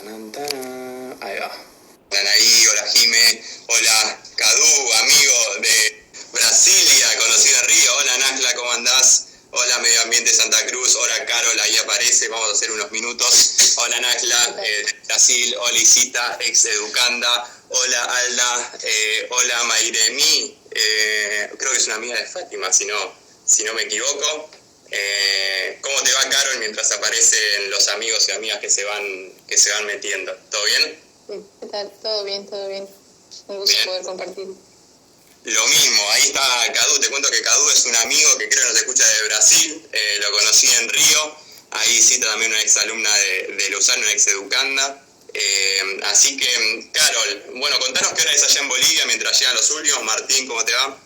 Ahí va. Hola Anaí, hola Jime, hola Cadu, amigo de Brasilia, conocido en Río. Hola Najla, ¿cómo andás? Hola Medio Ambiente Santa Cruz, hola Carol, ahí aparece, vamos a hacer unos minutos. Hola Najla, Brasil, hola Isita, ex educanda. Hola Alda, hola Mairemi, creo que es una amiga de Fátima, si no me equivoco. ¿Cómo te va, Carol, mientras aparecen los amigos y amigas que se van metiendo? ¿Todo bien? Sí, ¿qué tal? Todo bien, todo bien. Un gusto Bien. poder compartir. Lo mismo, ahí está Cadu, te cuento que Cadu es un amigo que creo que nos escucha de Brasil, lo conocí en Río, ahí cita también una ex alumna de Luzano, una ex educanda. Así que, Carol, bueno, contanos qué hora es allá en Bolivia mientras llegan los últimos. Martín, ¿cómo te va?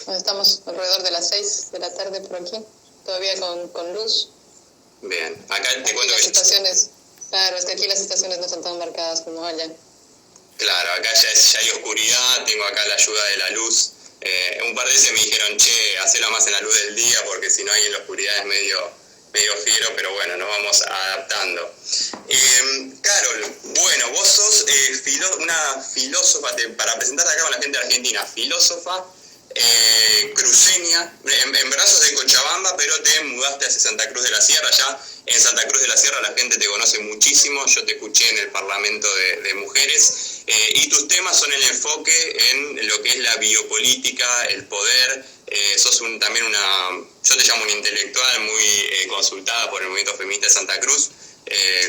Bueno, estamos alrededor de las 6 de la tarde por aquí, todavía con luz. Bien, acá te Aquí cuento las que... estaciones, claro, es que aquí las estaciones no son tan marcadas como allá. Claro, acá ya hay oscuridad, tengo acá la ayuda de la luz. Un par de veces me dijeron, che, hacelo más en la luz del día porque si no ahí en la oscuridad es medio fiero, pero bueno, nos vamos adaptando. Carol, bueno, vos sos una filósofa, para presentarte acá con la gente de Argentina, filósofa, cruceña, en verdad sos de Cochabamba, pero te mudaste hacia Santa Cruz de la Sierra. Ya en Santa Cruz de la Sierra la gente te conoce muchísimo, yo te escuché en el Parlamento de Mujeres, y tus temas son el enfoque en lo que es la biopolítica, el poder. Sos también yo te llamo una intelectual muy consultada por el movimiento feminista de Santa Cruz.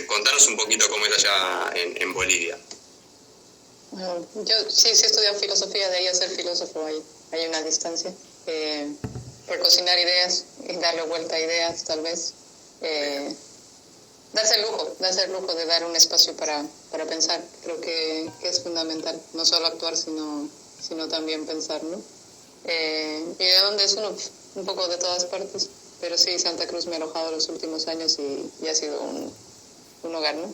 Contanos un poquito cómo es allá en Bolivia. Yo sí estudio filosofía, de ahí a ser filósofo hay una distancia. Por cocinar ideas y darle vuelta a ideas, tal vez. Darse el lujo de dar un espacio para pensar. Creo que es fundamental, no solo actuar, sino también pensar, ¿no? ¿Y de dónde es uno? Un poco de todas partes, pero sí, Santa Cruz me ha alojado los últimos años y ha sido un hogar, ¿no?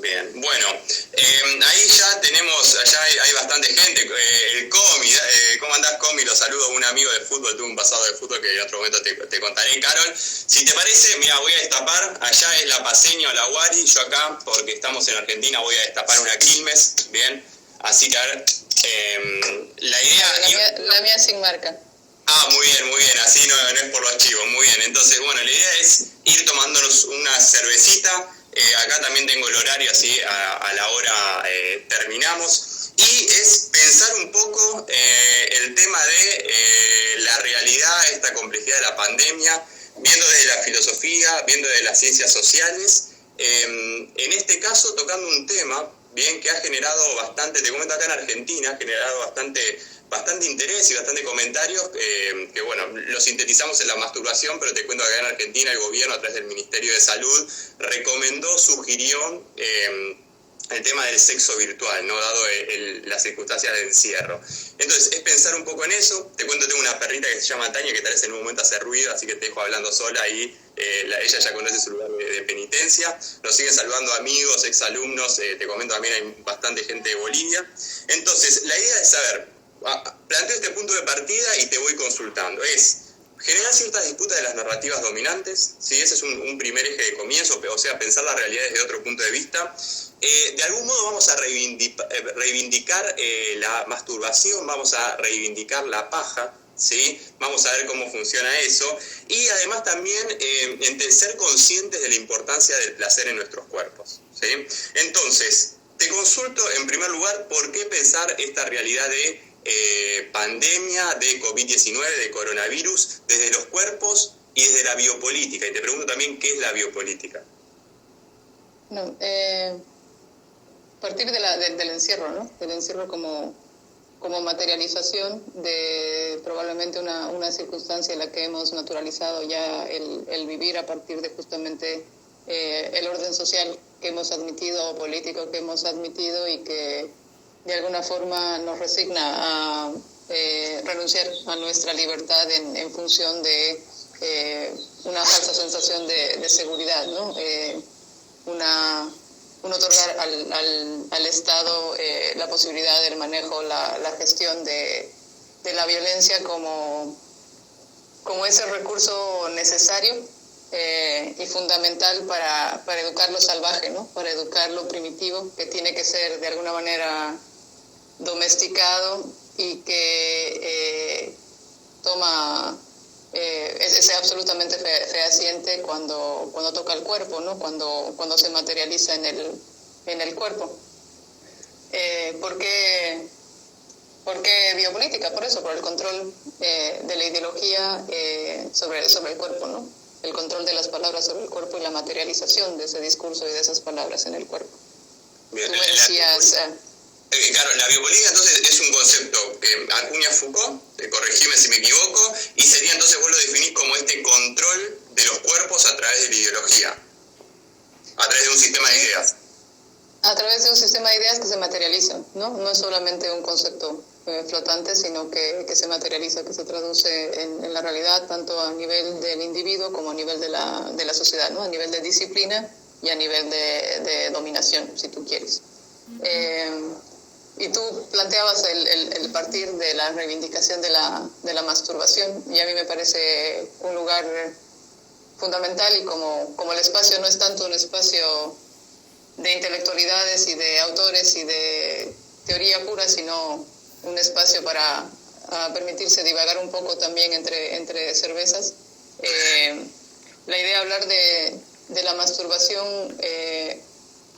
Bien, bueno, ahí ya tenemos, allá hay bastante gente. El Comi, ¿cómo andás, Comi? Lo saludo, un amigo de fútbol, tuve un pasado de fútbol que en otro momento te contaré. Carol, si te parece, mira, voy a destapar, allá es la Paceña o la Guari, yo acá, porque estamos en Argentina, voy a destapar una Quilmes, bien, así que a ver, la idea... La mía sin marca. Ah, muy bien, así no es por los chivos, muy bien. Entonces, bueno, la idea es ir tomándonos una cervecita. Acá también tengo el horario, así a la hora terminamos. Y es pensar un poco el tema de la realidad, esta complejidad de la pandemia, viendo desde la filosofía, viendo desde las ciencias sociales. En este caso, tocando un tema, bien, que ha generado bastante, te comento acá en Argentina, ha generado bastante interés y bastante comentarios, que bueno, lo sintetizamos en la masturbación, pero te cuento que acá en Argentina el gobierno a través del Ministerio de Salud sugirió el tema del sexo virtual, ¿no? Dado las circunstancias de encierro. Entonces, es pensar un poco en eso. Te cuento, tengo una perrita que se llama Tania, que tal vez en un momento hace ruido, así que te dejo hablando sola y ella ya conoce su lugar de penitencia. Nos siguen saludando amigos, exalumnos, te comento también hay bastante gente de Bolivia. Entonces, la idea es saber, planteo este punto de partida y te voy consultando. Es generar ciertas disputas de las narrativas dominantes, ¿sí? Ese es un primer eje de comienzo, o sea, pensar la realidad desde otro punto de vista. De algún modo vamos a reivindicar la masturbación, vamos a reivindicar la paja, ¿sí? Vamos a ver cómo funciona eso. Y además también ser conscientes de la importancia del placer en nuestros cuerpos, ¿sí? Entonces, te consulto en primer lugar, ¿por qué pensar esta realidad de pandemia, de COVID-19, de coronavirus, desde los cuerpos y desde la biopolítica? Y te pregunto también, ¿qué es la biopolítica? No, partir del encierro, ¿no? Del encierro como materialización de probablemente una circunstancia en la que hemos naturalizado ya el vivir a partir de justamente el orden social que hemos admitido, o político que hemos admitido, y que de alguna forma nos resigna a renunciar a nuestra libertad en función de una falsa sensación de seguridad, ¿no? Un otorgar al Estado la posibilidad del manejo, la gestión de la violencia como ese recurso necesario y fundamental para educar lo salvaje, ¿no? Para educar lo primitivo, que tiene que ser de alguna manera domesticado y que es absolutamente fehaciente cuando toca el cuerpo, ¿no? Cuando se materializa en el cuerpo. ¿Por qué biopolítica? Por eso, por el control de la ideología sobre el cuerpo, ¿no? El control de las palabras sobre el cuerpo y la materialización de ese discurso y de esas palabras en el cuerpo. Bien, tú me decías... claro, la biopolítica entonces es un concepto que acuña Foucault, corregime si me equivoco, y sería entonces, vos lo definís como este control de los cuerpos a través de la ideología, a través de un sistema de ideas. A través de un sistema de ideas que se materializan, ¿no? No es solamente un concepto flotante, sino que se materializa, que se traduce en la realidad, tanto a nivel del individuo como a nivel de la sociedad, ¿no? A nivel de disciplina y a nivel de dominación, si tú quieres. Y tú planteabas el partir de la reivindicación de la masturbación, y a mí me parece un lugar fundamental, y como el espacio no es tanto un espacio de intelectualidades y de autores y de teoría pura, sino un espacio para permitirse divagar un poco también entre cervezas. La idea de hablar de la masturbación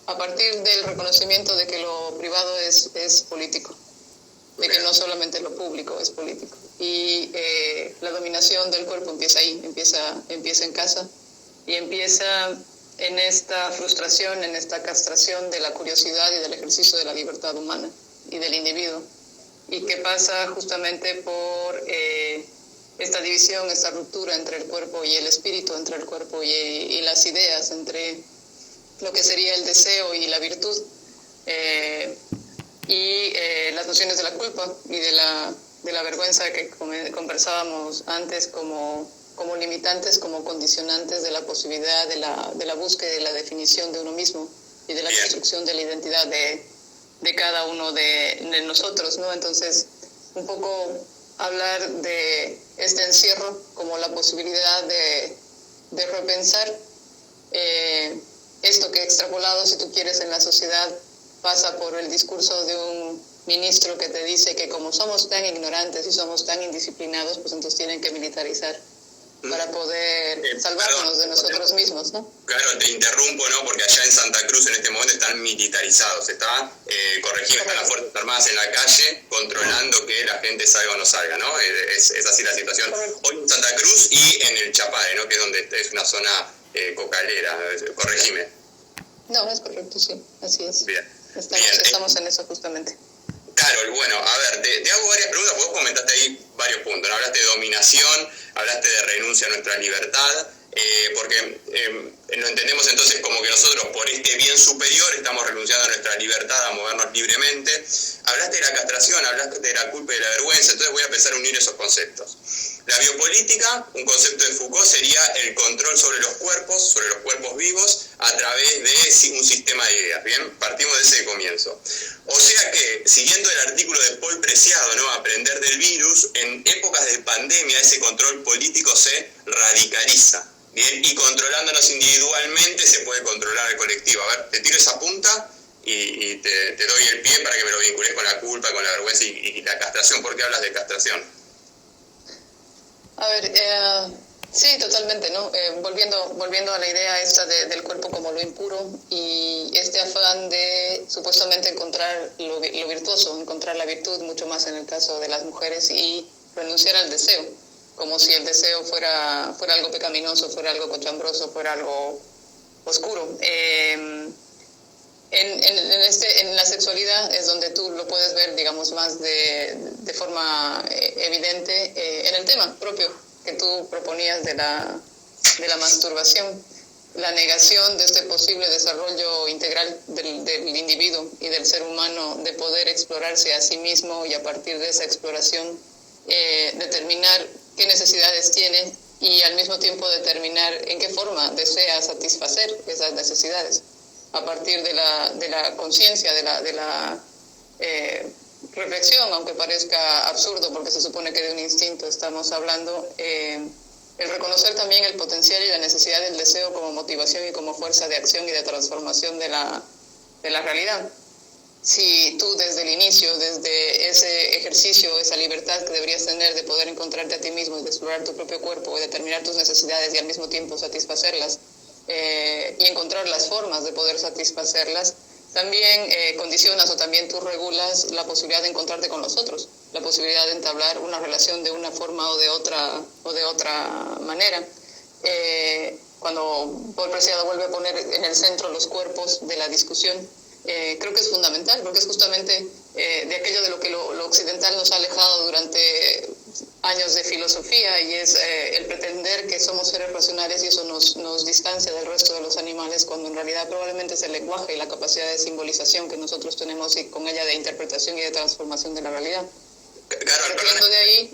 a partir del reconocimiento de que lo privado es político, de que no solamente lo público es político. Y la dominación del cuerpo empieza ahí, empieza en casa, y empieza en esta frustración, en esta castración de la curiosidad y del ejercicio de la libertad humana y del individuo, y que pasa justamente por esta división, esta ruptura entre el cuerpo y el espíritu, entre el cuerpo y las ideas, entre lo que sería el deseo y la virtud, y las nociones de la culpa y de la vergüenza que conversábamos antes como limitantes, como condicionantes de la posibilidad de la búsqueda y la definición de uno mismo y de la construcción de la identidad de cada uno de nosotros, ¿no? Entonces, un poco hablar de este encierro como la posibilidad de repensar esto que extrapolado, si tú quieres, en la sociedad, pasa por el discurso de un ministro que te dice que como somos tan ignorantes y somos tan indisciplinados, pues entonces tienen que militarizar para poder salvarnos de nosotros mismos, ¿no? Claro, te interrumpo, ¿no? Porque allá en Santa Cruz en este momento están militarizados, están las Fuerzas Armadas en la calle controlando que la gente salga o no salga, ¿no? Es así la situación. Hoy en Santa Cruz y en el Chapare, ¿no? Que es donde es una zona cocalera, corregime. No, es correcto, sí, así es. Bien. Estamos en eso justamente. Claro, bueno, a ver, te hago varias preguntas, vos comentaste ahí varios puntos, ¿no? Hablaste de dominación, hablaste de renuncia a nuestra libertad, porque lo entendemos entonces como que nosotros por este bien superior estamos renunciando a nuestra libertad, a movernos libremente. Hablaste de la castración, hablaste de la culpa y de la vergüenza, entonces voy a empezar a unir esos conceptos. La biopolítica, un concepto de Foucault, sería el control sobre los cuerpos vivos, a través de un sistema de ideas, ¿bien? Partimos de ese comienzo. O sea que, siguiendo el artículo de Paul Preciado, ¿no? Aprender del virus, en épocas de pandemia ese control político se radicaliza, ¿bien? Y controlándonos individualmente se puede controlar el colectivo. A ver, te tiro esa punta y te doy el pie para que me lo vincules con la culpa, con la vergüenza y la castración. ¿Por qué hablas de castración? A ver, sí, totalmente, ¿no? Volviendo a la idea esta del cuerpo como lo impuro, y este afán de supuestamente encontrar lo virtuoso, encontrar la virtud, mucho más en el caso de las mujeres, y renunciar al deseo, como si el deseo fuera algo pecaminoso, fuera algo cochambroso, fuera algo oscuro. En la sexualidad es donde tú lo puedes ver, digamos, más de forma evidente en el tema propio que tú proponías de la masturbación, la negación de este posible desarrollo integral del individuo y del ser humano, de poder explorarse a sí mismo y a partir de esa exploración determinar qué necesidades tiene y al mismo tiempo determinar en qué forma desea satisfacer esas necesidades. A partir de la conciencia, de la reflexión, aunque parezca absurdo porque se supone que de un instinto estamos hablando, el reconocer también el potencial y la necesidad del deseo como motivación y como fuerza de acción y de transformación de la realidad. Si tú desde el inicio, desde ese ejercicio, esa libertad que deberías tener de poder encontrarte a ti mismo, de explorar tu propio cuerpo, de determinar tus necesidades y al mismo tiempo satisfacerlas, y encontrar las formas de poder satisfacerlas, también condicionas o también tú regulas la posibilidad de encontrarte con los otros, la posibilidad de entablar una relación de una forma o de otra manera. Cuando Paul Preciado vuelve a poner en el centro los cuerpos de la discusión, creo que es fundamental, porque es justamente de aquello de lo que lo occidental nos ha alejado durante años de filosofía, y es el pretender que somos seres racionales, y eso nos distancia del resto de los animales, cuando en realidad probablemente es el lenguaje y la capacidad de simbolización que nosotros tenemos, y con ella de interpretación y de transformación de la realidad. Claro, perdón, de ahí...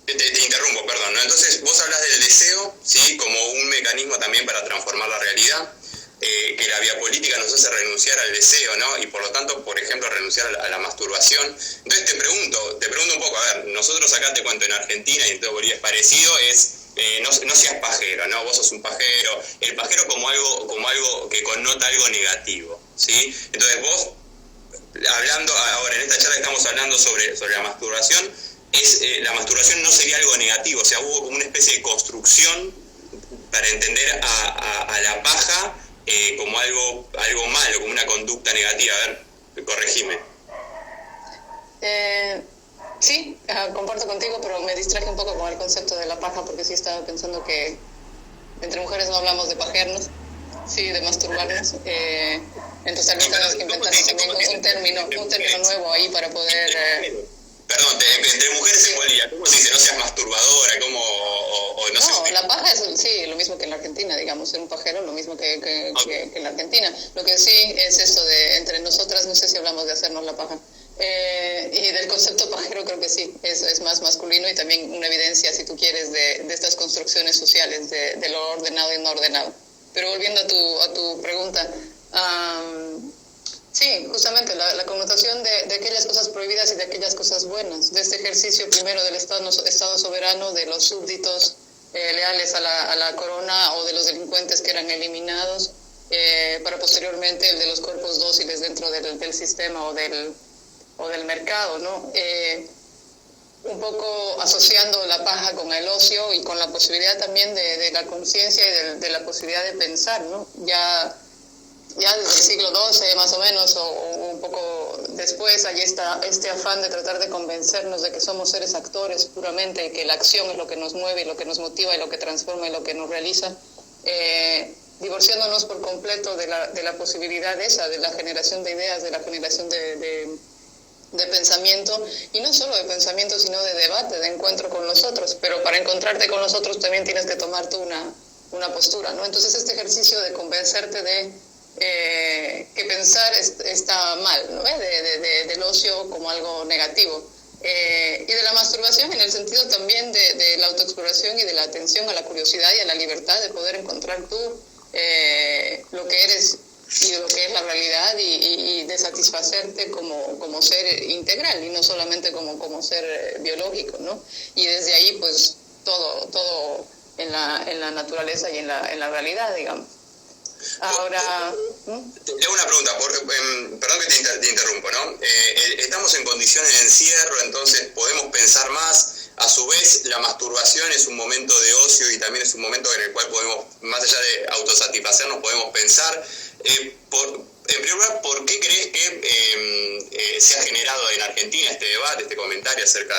Te interrumpo, perdón, ¿no? Entonces vos hablas del deseo, ¿sí?, como un mecanismo también para transformar la realidad, que la vía política nos hace renunciar al deseo, ¿no? Y por lo tanto, por ejemplo, renunciar a la masturbación. Entonces te pregunto un poco, a ver, nosotros acá te cuento en Argentina, y en todo Bolivia es parecido, no seas pajero, ¿no? Vos sos un pajero, el pajero como algo que connota algo negativo, ¿sí? Entonces vos, hablando ahora, en esta charla estamos hablando sobre la masturbación, la masturbación no sería algo negativo, o sea, hubo como una especie de construcción para entender a la paja como algo malo, como una conducta negativa. A ver, corregime. Sí, comparto contigo, pero me distraje un poco con el concepto de la paja, porque sí estaba pensando que entre mujeres no hablamos de pajearnos, sí, de masturbarnos. Entonces tal vez tenemos que inventar también un término nuevo ahí para poder... Perdón, entre mujeres en Bolivia, ¿cómo se dice? No seas masturbadora, ¿cómo? No sé. La paja es sí, lo mismo que en la Argentina, digamos, ser un pajero, lo mismo que en la Argentina. Lo que sí es eso de entre nosotras, no sé si hablamos de hacernos la paja. Y del concepto pajero creo que sí, es más masculino, y también una evidencia, si tú quieres, de estas construcciones sociales, de lo ordenado y no ordenado. Pero volviendo a tu pregunta, sí, justamente la connotación de aquellas cosas prohibidas y de aquellas cosas buenas, de este ejercicio primero del Estado soberano, de los súbditos leales a la corona, o de los delincuentes que eran eliminados, para posteriormente el de los cuerpos dóciles dentro del sistema o del mercado, ¿no? Un poco asociando la paja con el ocio y con la posibilidad también de la conciencia y de la posibilidad de pensar, ¿no? Ya desde el siglo XII más o menos, o un poco después, hay este afán de tratar de convencernos de que somos seres actores puramente, y que la acción es lo que nos mueve y lo que nos motiva y lo que transforma y lo que nos realiza, divorciándonos por completo de la posibilidad esa, de la generación de ideas, de la generación de pensamiento, y no solo de pensamiento, sino de debate, de encuentro con los otros. Pero para encontrarte con los otros también tienes que tomar tú una postura, ¿no? Entonces este ejercicio de convencerte de que pensar está mal, ¿no? Del ocio como algo negativo, y de la masturbación en el sentido también de la autoexploración y de la atención a la curiosidad y a la libertad de poder encontrar tú lo que eres y lo que es la realidad, y de satisfacerte como ser integral y no solamente como ser biológico, ¿no? Y desde ahí pues todo en la naturaleza y en la realidad, digamos. Ahora... Te hago una pregunta, perdón que te interrumpo, ¿no? Estamos en condiciones de encierro, entonces podemos pensar más. A su vez, la masturbación es un momento de ocio, y también es un momento en el cual podemos, más allá de autosatisfacernos, podemos pensar. En primer lugar, ¿por qué crees que se ha generado en Argentina este debate, este comentario acerca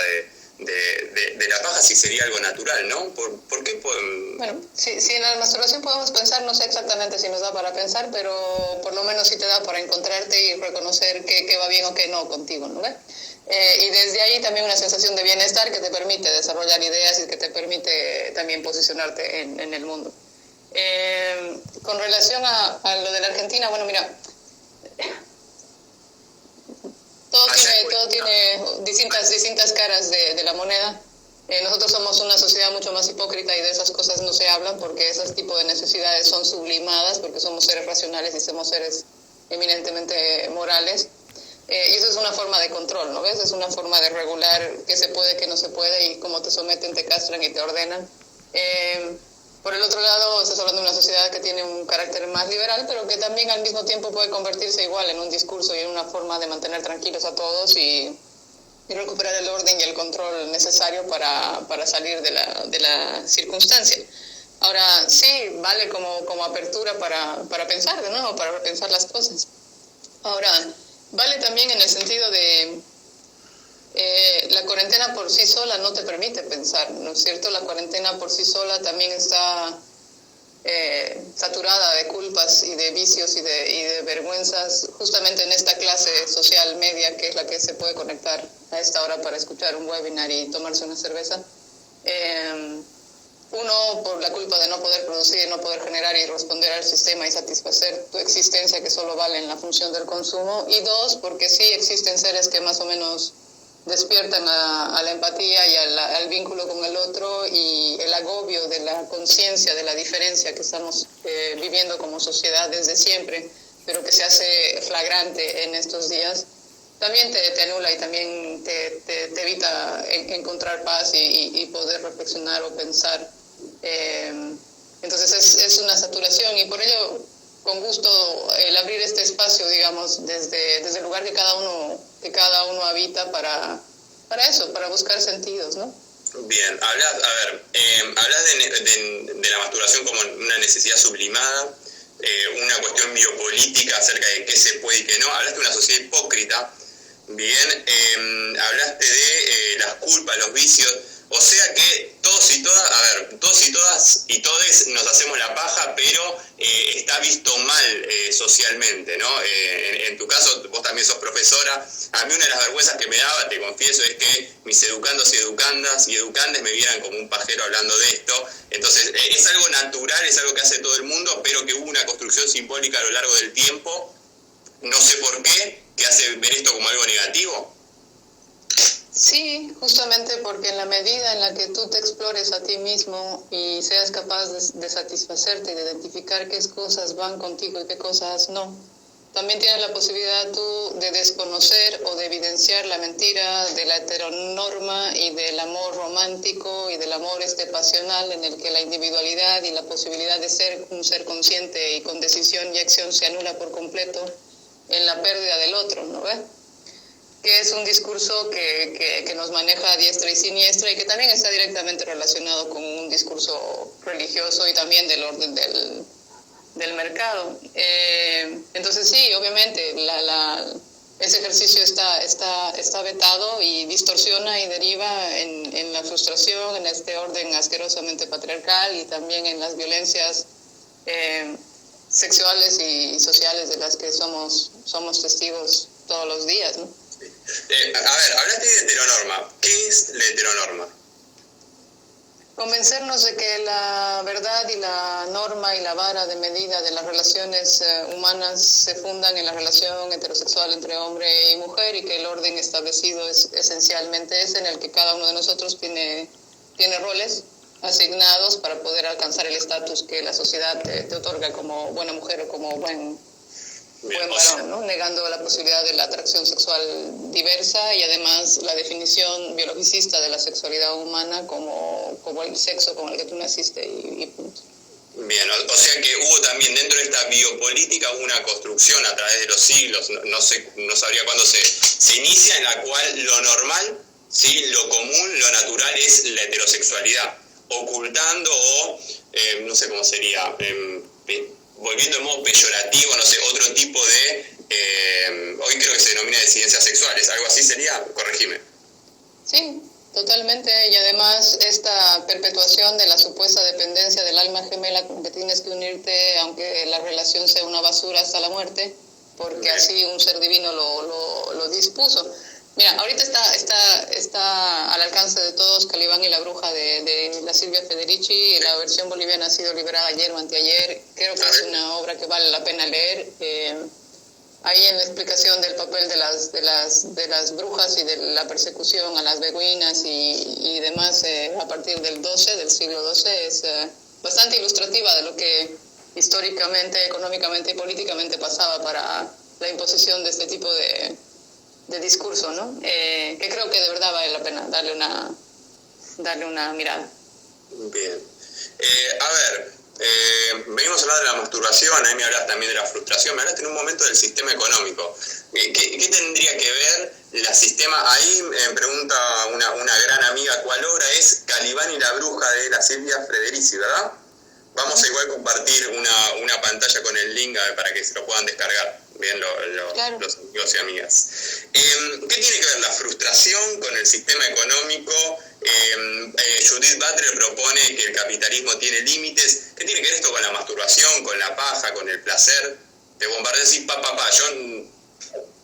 de la paja, si sería algo natural, ¿no? ¿Por qué podemos...? Bueno, si en la masturbación podemos pensar, no sé exactamente si nos da para pensar, pero por lo menos sí te da para encontrarte y reconocer qué va bien o qué no contigo, ¿no? Y desde ahí también una sensación de bienestar que te permite desarrollar ideas y que te permite también posicionarte en el mundo. Con relación a lo de la Argentina, bueno, mira, todo tiene distintas caras de la moneda. Nosotros somos una sociedad mucho más hipócrita, y de esas cosas no se hablan, porque esos tipos de necesidades son sublimadas, porque somos seres racionales y somos seres eminentemente morales. Y eso es una forma de control, ¿no ves? Es una forma de regular qué se puede, qué no se puede, y cómo te someten, te castran y te ordenan. Por el otro lado, estás hablando de una sociedad que tiene un carácter más liberal, pero que también al mismo tiempo puede convertirse igual en un discurso y en una forma de mantener tranquilos a todos y recuperar el orden y el control necesario para salir de la circunstancia. Ahora, sí, vale como apertura para pensar de nuevo, para repensar las cosas. Ahora, vale también en el sentido de la cuarentena por sí sola no te permite pensar, ¿no es cierto? La cuarentena por sí sola también está saturada de culpas y de vicios y de vergüenzas, justamente en esta clase social media que es la que se puede conectar a esta hora para escuchar un webinar y tomarse una cerveza. Uno, por la culpa de no poder producir, no poder generar y responder al sistema y satisfacer tu existencia que solo vale en la función del consumo. Y dos, porque sí existen seres que más o menos despiertan a la empatía y al vínculo con el otro y el agobio de la conciencia de la diferencia que estamos viviendo como sociedad desde siempre, pero que se hace flagrante en estos días, también te anula y también te evita encontrar paz y poder reflexionar o pensar. Entonces es una saturación y por ello con gusto el abrir este espacio, digamos, desde el lugar que cada uno habita para eso, para buscar sentidos, ¿no? Bien, hablas de la masturbación como una necesidad sublimada, una cuestión biopolítica acerca de qué se puede y qué no. Hablaste de una sociedad hipócrita, bien, hablaste de las culpas, los vicios. O sea que todos y todas y todes nos hacemos la paja, pero está visto mal socialmente, ¿no? En tu caso, vos también sos profesora. A mí una de las vergüenzas que me daba, te confieso, es que mis educandos y educandes me vieran como un pajero hablando de esto. Entonces, es algo natural, es algo que hace todo el mundo, pero que hubo una construcción simbólica a lo largo del tiempo, no sé por qué, que hace ver esto como algo negativo. Sí, justamente porque en la medida en la que tú te explores a ti mismo y seas capaz de satisfacerte y de identificar qué cosas van contigo y qué cosas no, también tienes la posibilidad tú de desconocer o de evidenciar la mentira de la heteronorma y del amor romántico y del amor pasional en el que la individualidad y la posibilidad de ser un ser consciente y con decisión y acción se anula por completo en la pérdida del otro, ¿no ves? Que es un discurso que nos maneja a diestra y siniestra y que también está directamente relacionado con un discurso religioso y también del orden del mercado. Entonces sí, obviamente ese ejercicio está vetado y distorsiona y deriva en la frustración, en este orden asquerosamente patriarcal y también en las violencias sexuales y sociales de las que somos testigos todos los días, ¿no? Hablaste de heteronorma. ¿Qué es la heteronorma? Convencernos de que la verdad y la norma y la vara de medida de las relaciones humanas se fundan en la relación heterosexual entre hombre y mujer y que el orden establecido es esencialmente ese en el que cada uno de nosotros tiene roles asignados para poder alcanzar el estatus que la sociedad te otorga como buena mujer o como buen varón, ¿no? Negando la posibilidad de la atracción sexual diversa y además la definición biologicista de la sexualidad humana como el sexo con el que tú naciste y punto. Bien, o sea que hubo también dentro de esta biopolítica una construcción a través de los siglos, no sabría cuándo se inicia, en la cual lo normal, ¿sí? Lo común, lo natural es la heterosexualidad, ocultando o, no sé cómo sería, volviendo de modo peyorativo, no sé, otro tipo de, hoy creo que se denomina disidencias sexuales, algo así sería, corregime. Sí, totalmente, y además esta perpetuación de la supuesta dependencia del alma gemela con que tienes que unirte, aunque la relación sea una basura hasta la muerte, porque así un ser divino lo dispuso. Mira, ahorita está al alcance de todos Calibán y la bruja de la Silvia Federici. La versión boliviana ha sido liberada ayer o anteayer. Creo que es una obra que vale la pena leer. Ahí en la explicación del papel de las brujas y de la persecución a las beguinas y demás a partir del siglo XII, es bastante ilustrativa de lo que históricamente, económicamente y políticamente pasaba para la imposición de este tipo de discurso, ¿no? Que creo que de verdad vale la pena darle una mirada. Bien. Venimos a hablar de la masturbación, a mí me hablas también de la frustración, me hablaste en un momento del sistema económico. ¿Qué tendría que ver la sistema? Ahí me pregunta una gran amiga, ¿cuál obra es Calibán y la bruja de la Silvia Frederici, verdad? Vamos a igual compartir una pantalla con el link para que se lo puedan descargar bien Claro. los amigos y amigas. ¿Qué tiene que ver la frustración con el sistema económico? Judith Butler propone que el capitalismo tiene límites. ¿Qué tiene que ver esto con la masturbación, con la paja, con el placer? Te bombardeo así,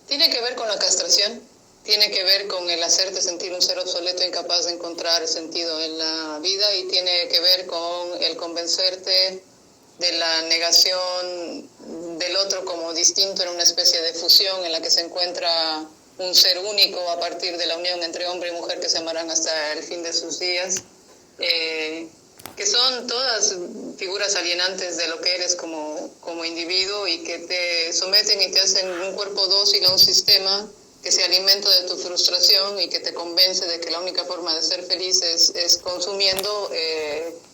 Tiene que ver con la castración, tiene que ver con el hacerte sentir un ser obsoleto, incapaz de encontrar sentido en la vida, y tiene que ver con el convencerte de la negación del otro como distinto en una especie de fusión en la que se encuentra un ser único a partir de la unión entre hombre y mujer que se amarán hasta el fin de sus días, que son todas figuras alienantes de lo que eres como individuo y que te someten y te hacen un cuerpo dócil a un sistema que se alimenta de tu frustración y que te convence de que la única forma de ser feliz es consumiendo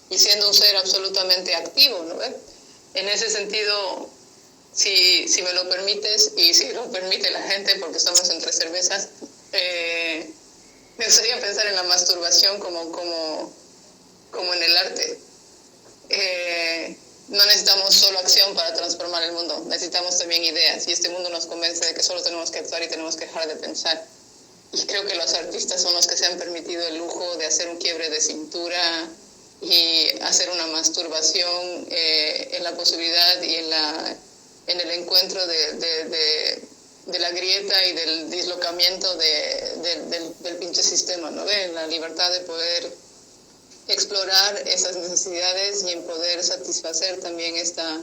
y siendo un ser absolutamente activo, ¿no? En ese sentido, si me lo permites, y si lo permite la gente, porque estamos entre cervezas, me gustaría pensar en la masturbación como en el arte. No necesitamos solo acción para transformar el mundo, necesitamos también ideas, y este mundo nos convence de que solo tenemos que actuar y tenemos que dejar de pensar. Y creo que los artistas son los que se han permitido el lujo de hacer un quiebre de cintura y hacer una masturbación en la posibilidad y en el encuentro de la grieta y del dislocamiento del pinche sistema, ¿no? En la libertad de poder explorar esas necesidades y en poder satisfacer también esta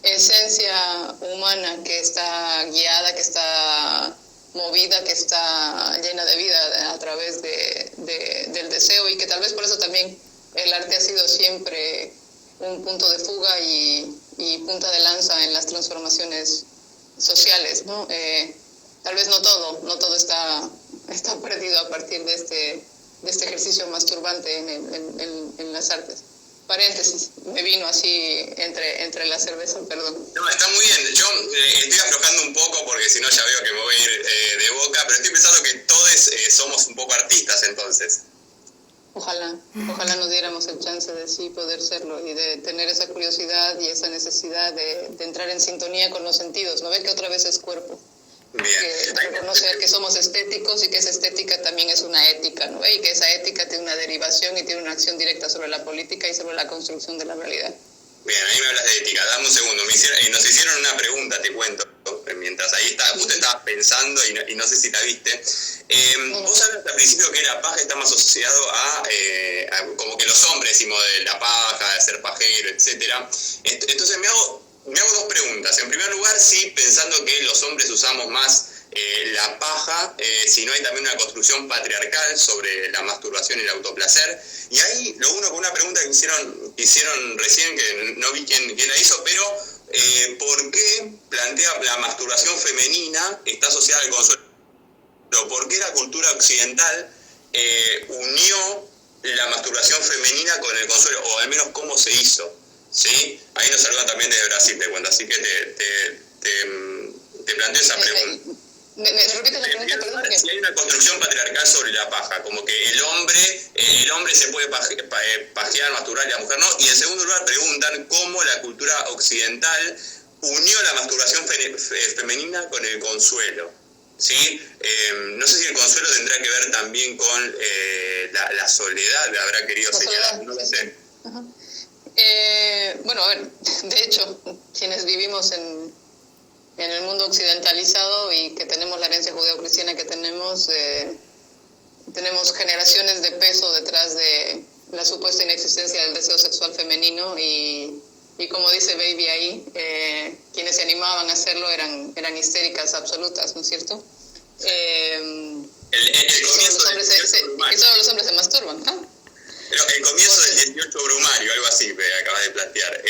esencia humana que está guiada, que está movida, que está llena de vida a través del deseo, y que tal vez por eso también el arte ha sido siempre un punto de fuga y punta de lanza en las transformaciones sociales, ¿no? Tal vez no todo está perdido a partir de este ejercicio masturbante en las artes. Paréntesis, me vino así entre la cerveza, perdón. No, está muy bien. Yo estoy aflojando un poco porque si no ya veo que me voy a ir de boca, pero estoy pensando que todos somos un poco artistas entonces. Ojalá nos diéramos el chance de sí poder serlo y de tener esa curiosidad y esa necesidad de entrar en sintonía con los sentidos. ¿No ves que otra vez es cuerpo? Bien. Reconocer que somos estéticos y que esa estética también es una ética, ¿no? Y que esa ética tiene una derivación y tiene una acción directa sobre la política y sobre la construcción de la realidad. Bien, ahí me hablas de ética. Dame un segundo. Nos hicieron una pregunta, te cuento, mientras ahí justo estabas pensando y no sé si la viste. Vos hablaste al principio que la paja está más asociado a como que los hombres decimos de la paja, de ser pajero, etcétera. Entonces me hago dos preguntas. En primer lugar, sí, pensando que los hombres usamos más la paja, si no hay también una construcción patriarcal sobre la masturbación y el autoplacer. Y ahí lo uno con una pregunta que hicieron recién, que no vi quién la hizo, pero ¿por qué plantea la masturbación femenina está asociada al consuelo? ¿Por qué la cultura occidental unió la masturbación femenina con el consuelo? O al menos cómo se hizo, ¿sí? Ahí nos saludan también desde Brasil, te cuento, así que te planteo esa pregunta. ¿Me repites la pregunta? Perdón. Si hay una construcción patriarcal sobre la paja, como que el hombre se puede pajear, masturbar y la mujer no. Y en segundo lugar preguntan cómo la cultura occidental unió la masturbación femenina con el consuelo, ¿sí? No sé si el consuelo tendrá que ver también con la soledad, habrá querido señalar, no lo sé. Ajá. Bueno, a ver, de hecho, quienes vivimos en el mundo occidentalizado y que tenemos la herencia judeocristiana que tenemos generaciones de peso detrás de la supuesta inexistencia del deseo sexual femenino y como dice Baby ahí, quienes se animaban a hacerlo eran histéricas absolutas, ¿no es cierto? Solo los hombres se masturban, ¿no? Pero el comienzo del 18 brumario, algo así me acabas de plantear.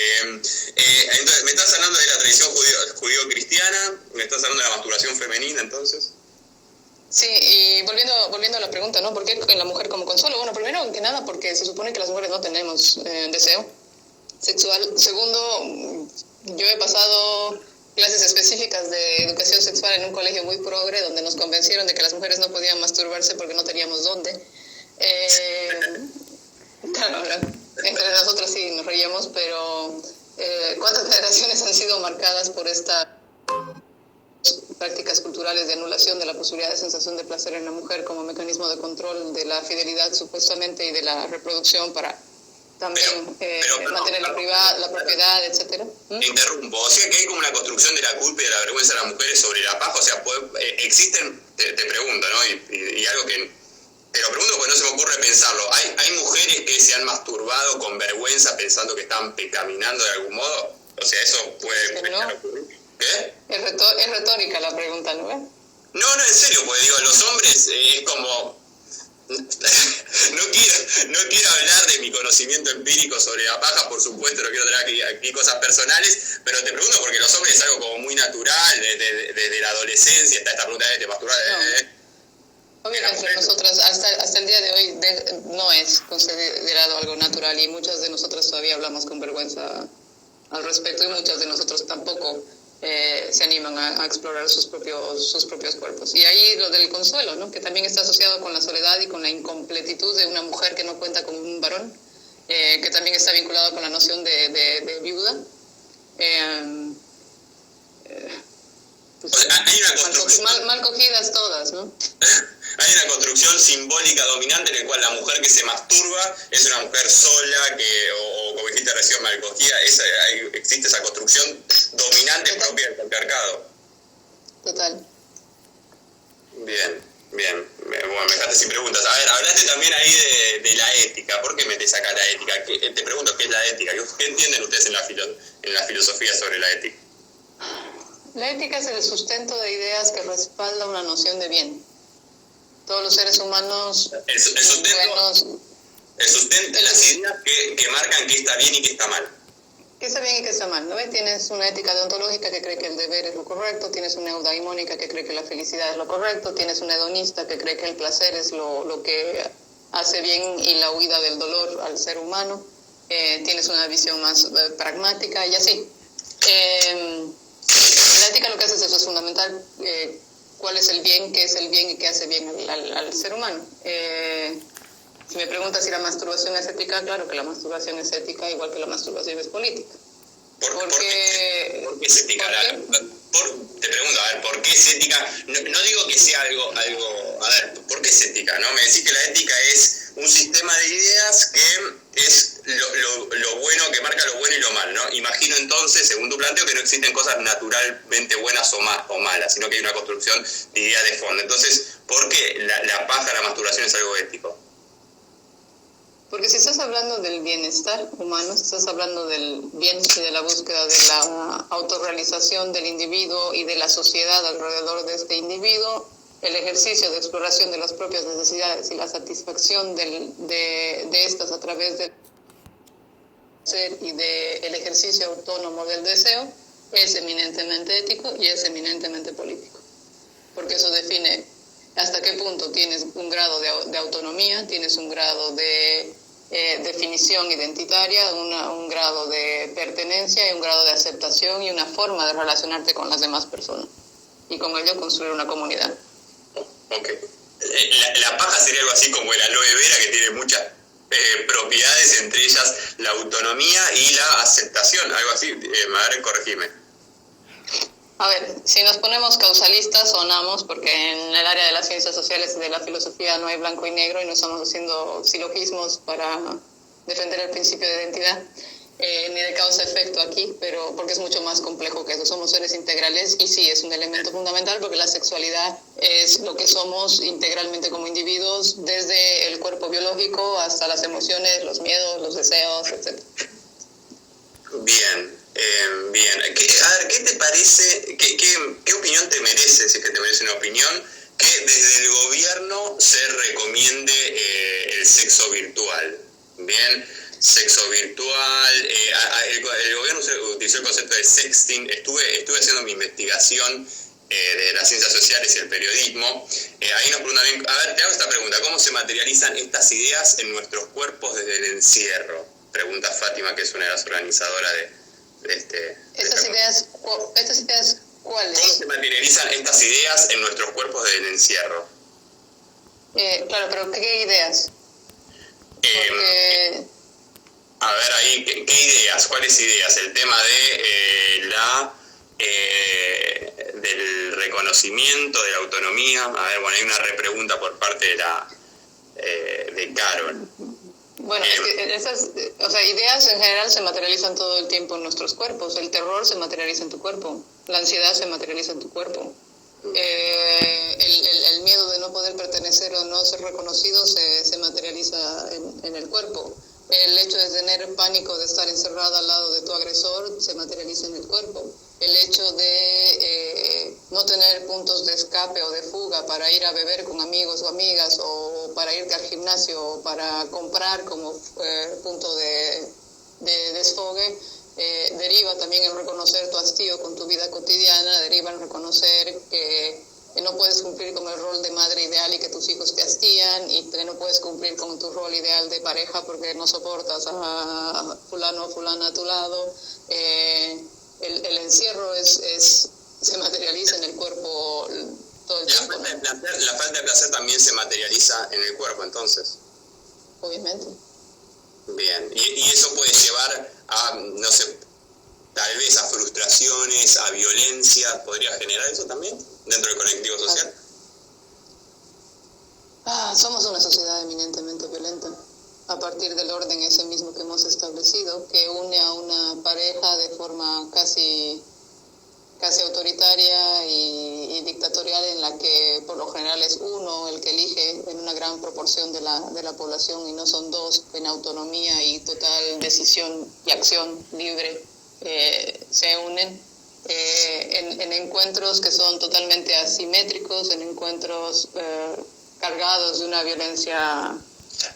Entonces, ¿me estás hablando de la tradición judío-cristiana? ¿Me estás hablando de la masturbación femenina, entonces? Sí, y volviendo a la pregunta, ¿no? ¿Por qué en la mujer como consuelo? Bueno, primero que nada porque se supone que las mujeres no tenemos deseo sexual. Segundo, yo he pasado clases específicas de educación sexual en un colegio muy progre donde nos convencieron de que las mujeres no podían masturbarse porque no teníamos dónde. Claro, entre nosotros sí nos reíamos, pero ¿cuántas generaciones han sido marcadas por estas prácticas culturales de anulación de la posibilidad de sensación de placer en la mujer como mecanismo de control de la fidelidad supuestamente y de la reproducción para también mantener la propiedad, etcétera? Te interrumpo, o sea que hay como una construcción de la culpa y de la vergüenza de las mujeres sobre la paja, o sea, existen, te pregunto, ¿no? Y algo que te lo pregunto porque no se me ocurre pensarlo, ¿hay mujeres que se han masturbado con vergüenza pensando que están pecaminando de algún modo? O sea, eso puede ocurrir. ¿Qué? Es retórica la pregunta, ¿no? No, en serio, porque digo, los hombres es como... No quiero hablar de mi conocimiento empírico sobre la paja, por supuesto, no quiero traer aquí cosas personales, pero te pregunto porque los hombres es algo como muy natural, desde la adolescencia está esta pregunta de te masturbas. Obviamente nosotras hasta el día de hoy no es considerado algo natural y muchas de nosotras todavía hablamos con vergüenza al respecto y muchas de nosotros tampoco se animan a explorar sus propios cuerpos. Y ahí lo del consuelo, ¿no? Que también está asociado con la soledad y con la incompletitud de una mujer que no cuenta con un varón, que también está vinculado con la noción de viuda. Pues, o sea, hay una construcción, mal cogidas todas, ¿no? Hay una construcción simbólica dominante en la cual la mujer que se masturba es una mujer sola, o como dijiste recién, mal cogida. Existe esa construcción dominante propia del patriarcado. Total. Bien. Bueno, me dejaste sin preguntas. A ver, hablaste también ahí de la ética. ¿Por qué metes acá la ética? Te pregunto, ¿qué es la ética? ¿Qué entienden ustedes en la filosofía sobre la ética? La ética es el sustento de ideas que respalda una noción de bien. Todos los seres humanos... El sustento, las ideas que marcan qué está bien y qué está mal. ¿Qué está bien y qué está mal? ¿No ves? Tienes una ética deontológica que cree que el deber es lo correcto, tienes una eudaimónica que cree que la felicidad es lo correcto, tienes una hedonista que cree que el placer es lo que hace bien y la huida del dolor al ser humano, tienes una visión más pragmática y así. La ética lo que hace es eso, es fundamental. ¿Cuál es el bien, qué es el bien y qué hace bien al ser humano? Si me preguntas si la masturbación es ética, claro que la masturbación es ética, igual que la masturbación es política. ¿Por qué es ética? Te pregunto, a ver, ¿por qué es ética? No digo que sea algo, a ver, ¿por qué es ética? ¿No? Me decís que la ética es un sistema de ideas que es lo bueno, que marca lo bueno y lo mal, ¿no? Imagino entonces, según tu planteo, que no existen cosas naturalmente buenas o malas, sino que hay una construcción de ideas de fondo. Entonces, ¿por qué la paja, la masturbación es algo ético? Porque si estás hablando del bienestar humano, estás hablando del bien y de la búsqueda de la autorrealización del individuo y de la sociedad alrededor de este individuo, el ejercicio de exploración de las propias necesidades y la satisfacción de estas a través del ser y del ejercicio autónomo del deseo, es eminentemente ético y es eminentemente político. Porque eso define hasta qué punto tienes un grado de autonomía, tienes un grado de definición identitaria, un grado de pertenencia y un grado de aceptación y una forma de relacionarte con las demás personas y con ello construir una comunidad. Ok. La paja sería algo así como el aloe vera, que tiene muchas propiedades, entre ellas la autonomía y la aceptación, algo así. Madre, corregime. A ver, si nos ponemos causalistas, sonamos, porque en el área de las ciencias sociales y de la filosofía no hay blanco y negro y no estamos haciendo silogismos para defender el principio de identidad, ni de causa-efecto aquí, pero porque es mucho más complejo que eso. Somos seres integrales y sí, es un elemento fundamental porque la sexualidad es lo que somos integralmente como individuos, desde el cuerpo biológico hasta las emociones, los miedos, los deseos, etc. Bien. Bien, a ver, ¿qué te parece, qué opinión te merece, si es que te merece una opinión, que desde el gobierno se recomiende el sexo virtual? Bien, sexo virtual, el gobierno utilizó el concepto de sexting, estuve haciendo mi investigación de las ciencias sociales y el periodismo. Ahí nos preguntan bien, a ver, te hago esta pregunta, ¿cómo se materializan estas ideas en nuestros cuerpos desde el encierro? Pregunta Fátima, que es una de las organizadoras de este... ¿Estas ideas cuáles? ¿Cómo se materializan estas ideas en nuestros cuerpos desde el encierro? Claro, pero ¿qué ideas? Porque... A ver, ahí, ¿qué ideas? ¿Cuáles ideas? El tema de del reconocimiento, de la autonomía. A ver, bueno, hay una repregunta por parte de Carol. Bueno, es que esas, ideas en general se materializan todo el tiempo en nuestros cuerpos. El terror se materializa en tu cuerpo, la ansiedad se materializa en tu cuerpo. El miedo de no poder pertenecer o no ser reconocido se materializa en el cuerpo. El hecho de tener pánico de estar encerrado al lado de tu agresor se materializa en el cuerpo. El hecho de no tener puntos de escape o de fuga para ir a beber con amigos o amigas, o para irte al gimnasio, o para comprar como punto de desfogue, deriva también en reconocer tu hastío con tu vida cotidiana, deriva en reconocer que no puedes cumplir con el rol de madre ideal y que tus hijos te hastían, y que no puedes cumplir con tu rol ideal de pareja porque no soportas a fulano o fulana a tu lado. El encierro se materializa en el cuerpo todo el tiempo. La falta de placer también se materializa en el cuerpo, entonces. Obviamente. Bien, y eso puede llevar a, no sé, tal vez a frustraciones, a violencia, ¿podría generar eso también dentro del colectivo social? Somos una sociedad eminentemente violenta, a partir del orden ese mismo que hemos establecido, que une a una pareja de forma casi autoritaria y dictatorial, en la que por lo general es uno el que elige en una gran proporción de la población, y no son dos en autonomía y total decisión y acción libre. Se unen en encuentros que son totalmente asimétricos, en encuentros cargados de una violencia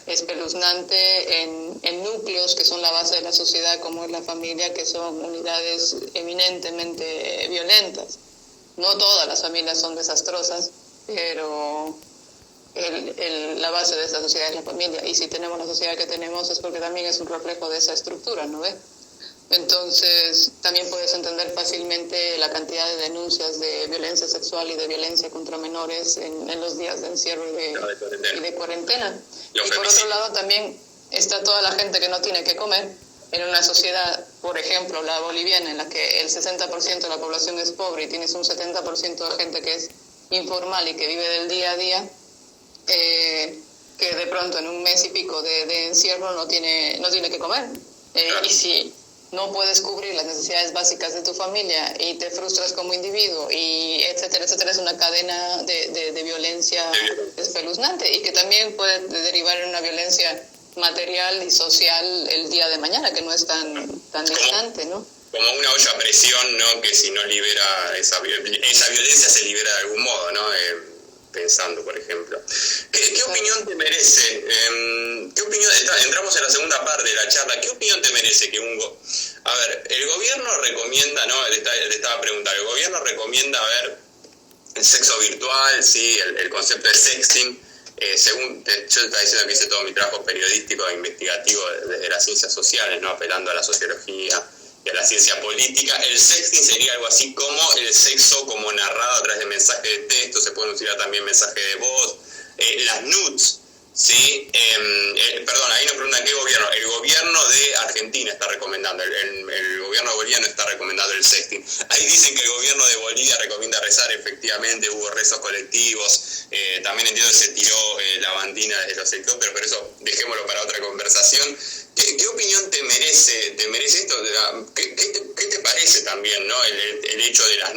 espeluznante, en núcleos que son la base de la sociedad, como es la familia, que son unidades eminentemente violentas. No todas las familias son desastrosas, pero la base de esa sociedad es la familia, y si tenemos la sociedad que tenemos es porque también es un reflejo de esa estructura, ¿no ves? Entonces también puedes entender fácilmente la cantidad de denuncias de violencia sexual y de violencia contra menores en los días de encierro y de cuarentena. Y por otro lado también está toda la gente que no tiene que comer en una sociedad, por ejemplo la boliviana, en la que el 60% de la población es pobre y tienes un 70% de gente que es informal y que vive del día a día, que de pronto en un mes y pico de encierro no tiene que comer. Y si no puedes cubrir las necesidades básicas de tu familia y te frustras como individuo, y etcétera, etcétera, es una cadena de violencia espeluznante, y que también puede derivar en una violencia material y social el día de mañana, que no es tan distante, ¿no? Como una olla a presión, ¿no? Que si no libera esa violencia se libera de algún modo, ¿no? Pensando, por ejemplo. ¿Qué opinión te merece? ¿Qué opinión? Entramos en la segunda parte de la charla. ¿Qué opinión te merece que a ver, el gobierno recomienda, ¿no? Le estaba preguntando, el gobierno recomienda, a ver, el sexo virtual, sí, el concepto de sexting. Según yo estaba diciendo que hice todo mi trabajo periodístico e investigativo desde las ciencias sociales, ¿no? Apelando a la sociología y a la ciencia política. El sexting sería algo así como el sexo como narrado a través de mensajes de texto, se pueden utilizar también mensajes de voz, las nudes, ¿sí? Perdón, ahí nos preguntan qué gobierno. El gobierno de Argentina está recomendando, el gobierno de Bolivia no está recomendando el sexting. Ahí dicen que el gobierno de Bolivia recomienda rezar, efectivamente, hubo rezos colectivos. También entiendo que se tiró la bandina desde los helicópteros, pero eso dejémoslo para otra conversación. ¿Qué opinión te merece esto? ¿Qué te parece también, ¿no? El hecho de las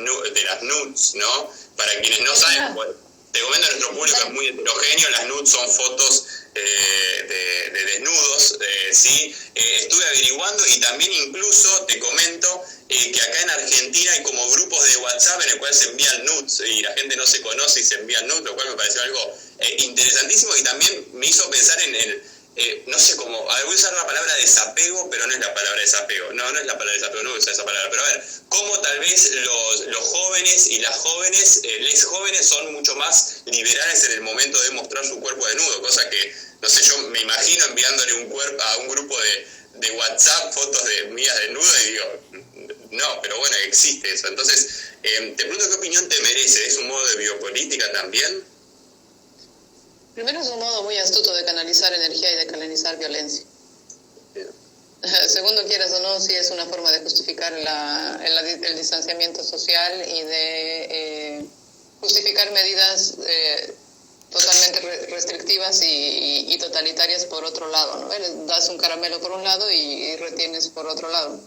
nudes, ¿no? Para quienes no saben, pues, te comento a nuestro público, es muy heterogéneo. Las nudes son fotos de desnudos, ¿sí? Estuve averiguando, y también incluso te comento que acá en Argentina hay como grupos de WhatsApp en el cual se envían nudes y la gente no se conoce y se envían nudes, lo cual me pareció algo interesantísimo, y también me hizo pensar en no sé cómo, voy a usar la palabra desapego, pero no es la palabra desapego, no es la palabra desapego, no voy a usar esa palabra, pero a ver, cómo tal vez los jóvenes y las jóvenes, les jóvenes son mucho más liberales en el momento de mostrar su cuerpo desnudo, cosa que, no sé, yo me imagino enviándole a un grupo de WhatsApp fotos de mías desnudas y digo, no, pero bueno, existe eso. Entonces, te pregunto qué opinión te merece, ¿es un modo de biopolítica también? Primero, es un modo muy astuto de canalizar energía y de canalizar violencia. Segundo, quieras o no, sí es una forma de justificar el distanciamiento social y de justificar medidas totalmente restrictivas y totalitarias por otro lado, ¿no? Das un caramelo por un lado y retienes por otro lado.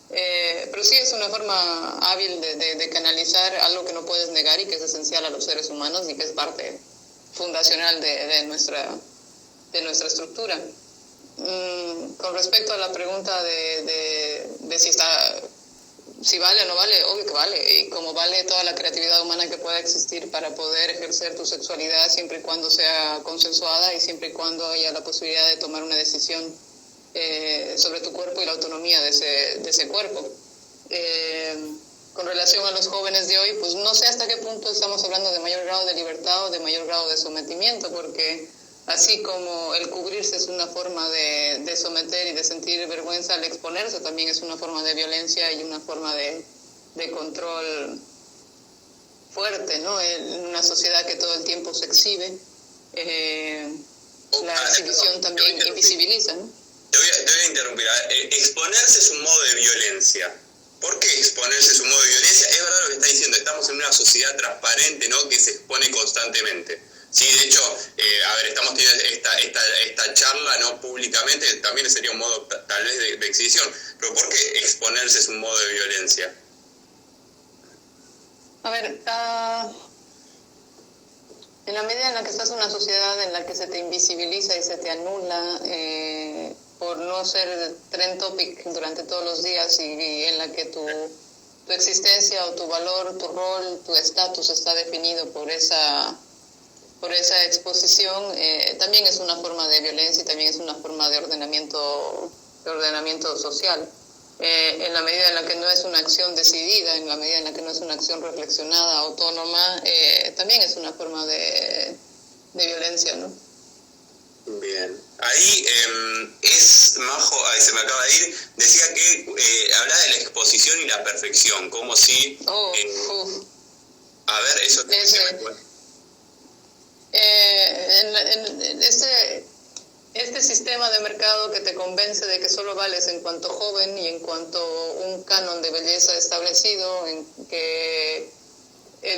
Pero sí es una forma hábil de canalizar algo que no puedes negar y que es esencial a los seres humanos y que es parte fundacional de nuestra estructura. Con respecto a la pregunta de si vale o no vale, obvio que vale, y como vale toda la creatividad humana que pueda existir para poder ejercer tu sexualidad siempre y cuando sea consensuada y siempre y cuando haya la posibilidad de tomar una decisión sobre tu cuerpo y la autonomía de ese cuerpo. Con relación a los jóvenes de hoy, pues no sé hasta qué punto estamos hablando de mayor grado de libertad o de mayor grado de sometimiento, porque así como el cubrirse es una forma de someter y de sentir vergüenza al exponerse, también es una forma de violencia y una forma de control fuerte, ¿no? En una sociedad que todo el tiempo se exhibe, la exhibición también invisibiliza, ¿no? Te voy a interrumpir. Exponerse es un modo de violencia. ¿Por qué exponerse es un modo de violencia? Es verdad lo que está diciendo, estamos en una sociedad transparente, ¿no?, que se expone constantemente. Sí, de hecho, a ver, estamos teniendo esta charla, ¿no?, públicamente, también sería un modo tal vez de exhibición. Pero ¿por qué exponerse es un modo de violencia? A ver, en la medida en la que estás en una sociedad en la que se te invisibiliza y se te anula por no ser trend topic durante todos los días y en la que tu existencia o tu valor, tu rol, tu estatus está definido por esa exposición, también es una forma de violencia y también es una forma de ordenamiento social. En la medida en la que no es una acción decidida, en la medida en la que no es una acción reflexionada, autónoma, también es una forma de violencia, ¿no? Bien. Ahí es Majo, se me acaba de ir, decía que hablaba de la exposición y la perfección, como si... A ver, eso te Este sistema de mercado que te convence de que solo vales en cuanto joven y en cuanto un canon de belleza establecido, en que